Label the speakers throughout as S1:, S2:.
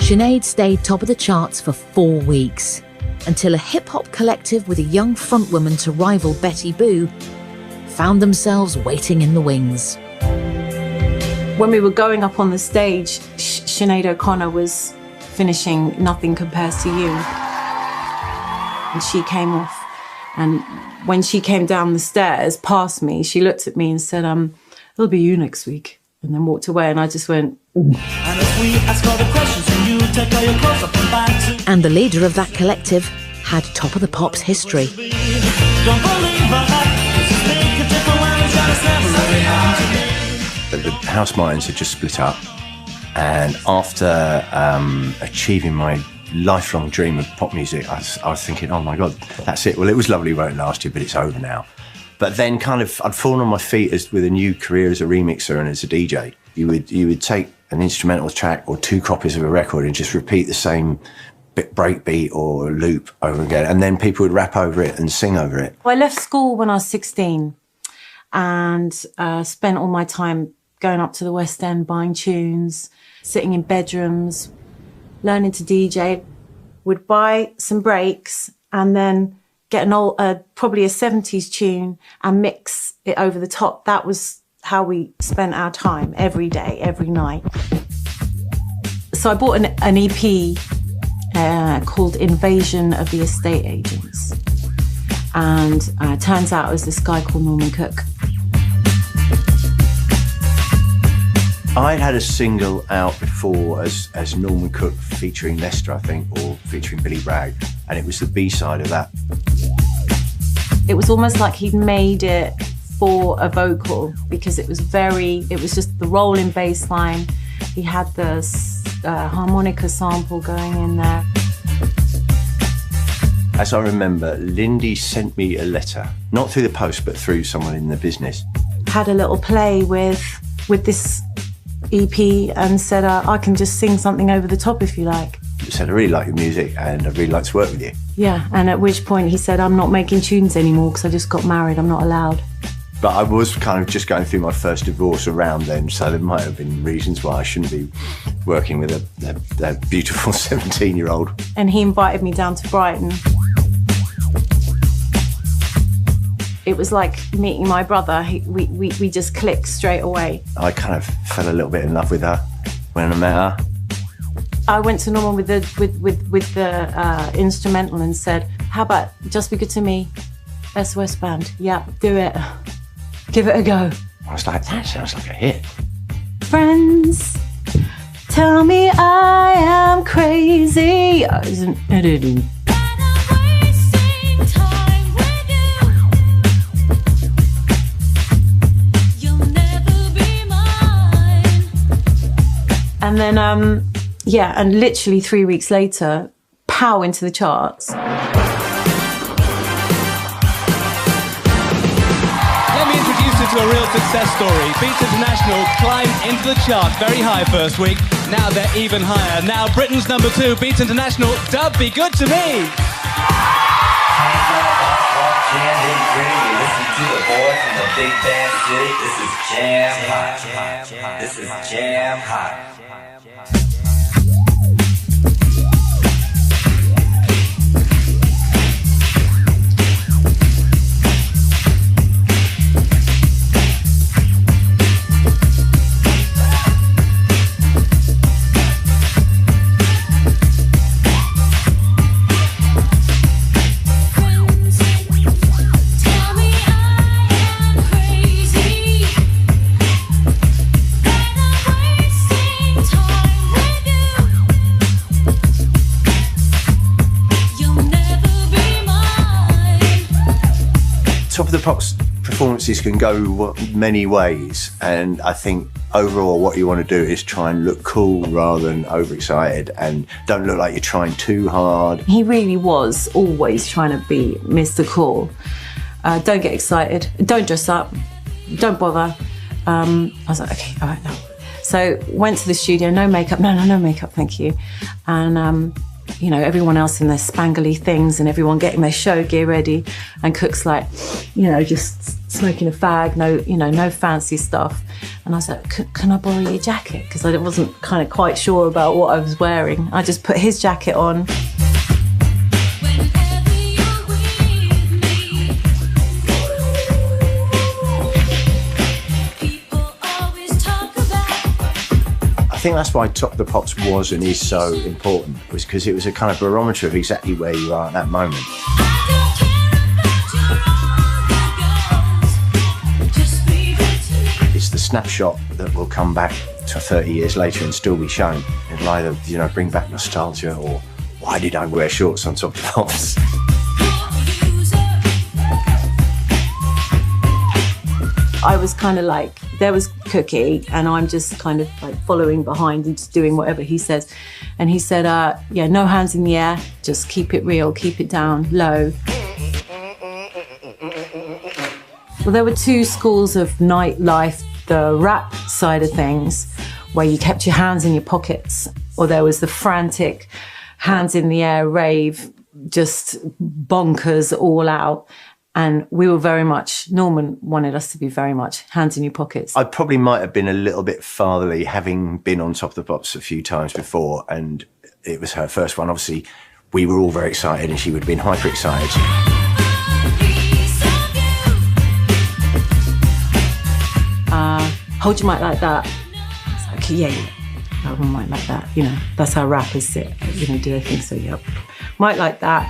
S1: Sinead stayed top of the charts for 4 weeks, until a hip-hop collective with a young frontwoman to rival Betty Boo found themselves waiting in the wings.
S2: When we were going up on the stage, Sinead O'Connor was finishing Nothing Compares to You. And she came off. And when she came down the stairs past me, she looked at me and said, it'll be you next week. And then walked away, and I just went, ooh.
S1: And the leader of that collective had Top of the Pops history.
S3: The House Minds had just split up, and after achieving my lifelong dream of pop music, I was thinking, oh my God, that's it. Well, it was lovely while it lasted, but it's over now. But then I'd fallen on my feet with a new career as a remixer and as a DJ. You would take an instrumental track or 2 copies of a record and just repeat the same breakbeat or loop over again, and then people would rap over it and sing over it.
S2: I left school when I was 16 and spent all my time going up to the West End, buying tunes, sitting in bedrooms, learning to DJ. Would buy some breaks and then get probably a 70s tune and mix it over the top. That was how we spent our time every day, every night. So I bought an EP called Invasion of the Estate Agents. And it turns out it was this guy called Norman Cook.
S3: I'd had a single out before as Norman Cook featuring Lester, I think, or featuring Billy Bragg, and it was the B-side of that.
S2: It was almost like he'd made it for a vocal, because it was just the rolling bass line. He had the harmonica sample going in there.
S3: As I remember, Lindy sent me a letter, not through the post, but through someone in the business.
S2: Had a little play with this EP and said, I can just sing something over the top if you like.
S3: He said, I really like your music and I'd really like to work with you.
S2: Yeah, and at which point he said, I'm not making tunes anymore because I just got married, I'm not allowed.
S3: But I was kind of just going through my first divorce around then, so there might have been reasons why I shouldn't be working with a beautiful 17-year-old.
S2: And he invited me down to Brighton. It was like meeting my brother. We just clicked straight away. I
S3: kind of fell a little bit in love with her when I met her.
S2: I went to Norman with the instrumental and said, how about Just Be Good to Me, SOS Band? Yeah, do it. Give it a go.
S3: I was like, that sounds like a hit.
S2: Friends, tell me I am crazy. I wasn't editing. And then, and literally 3 weeks later, pow, into the charts.
S4: Let me introduce you to a real success story. Beats International climbed into the charts very high first week. Now they're even higher. Now Britain's number 2, Beats International, Dub Be Good to Me.
S5: Listen to the boy from the big bad city. This is Jam Hot. This is Jam Hot.
S3: Top of the Pops performances can go many ways, and I think overall what you want to do is try and look cool rather than overexcited, and don't look like you're trying too hard.
S2: He really was always trying to be Mr. Cool. Don't get excited, don't dress up, don't bother. I was like, okay, all right, no. So went to the studio, no makeup, no makeup, thank you. And you know, everyone else in their spangly things and everyone getting their show gear ready, and Cook's like, you know, just smoking a fag, no fancy stuff. And I was like, can I borrow your jacket? Because I wasn't kind of quite sure about what I was wearing. I just put his jacket on.
S3: I think that's why Top of the Pops was and is so important, was because it was a kind of barometer of exactly where you are at that moment. It's the snapshot that will come back to 30 years later and still be shown. It'll either, you know, bring back nostalgia or why did I wear shorts on Top of the Pops?
S2: I was kind of like, there was Cookie, and I'm just kind of like following behind and just doing whatever he says. And he said, yeah, no hands in the air, just keep it real, keep it down, low. Well, there were two schools of nightlife, the rap side of things, where you kept your hands in your pockets, or there was the frantic, hands in the air rave, just bonkers all out. And we were very much, Norman wanted us to be very much hands in your pockets.
S3: I probably might have been a little bit fatherly, having been on Top of the Pops a few times before, and it was her first one. Obviously, we were all very excited and she would have been hyper excited.
S2: Hold your mic like that. It's like, yeah, hold my mic like that. You know, that's how rappers sit. You know, do they think so? Yep. Mic like that.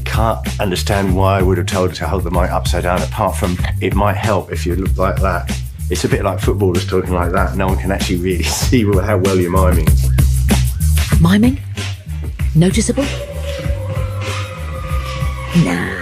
S3: Can't understand why I would have told her to hold the mic upside down, apart from it might help if you look like that. It's a bit like footballers talking like that. No one can actually really see how well you're miming.
S1: Miming? Noticeable? Nah.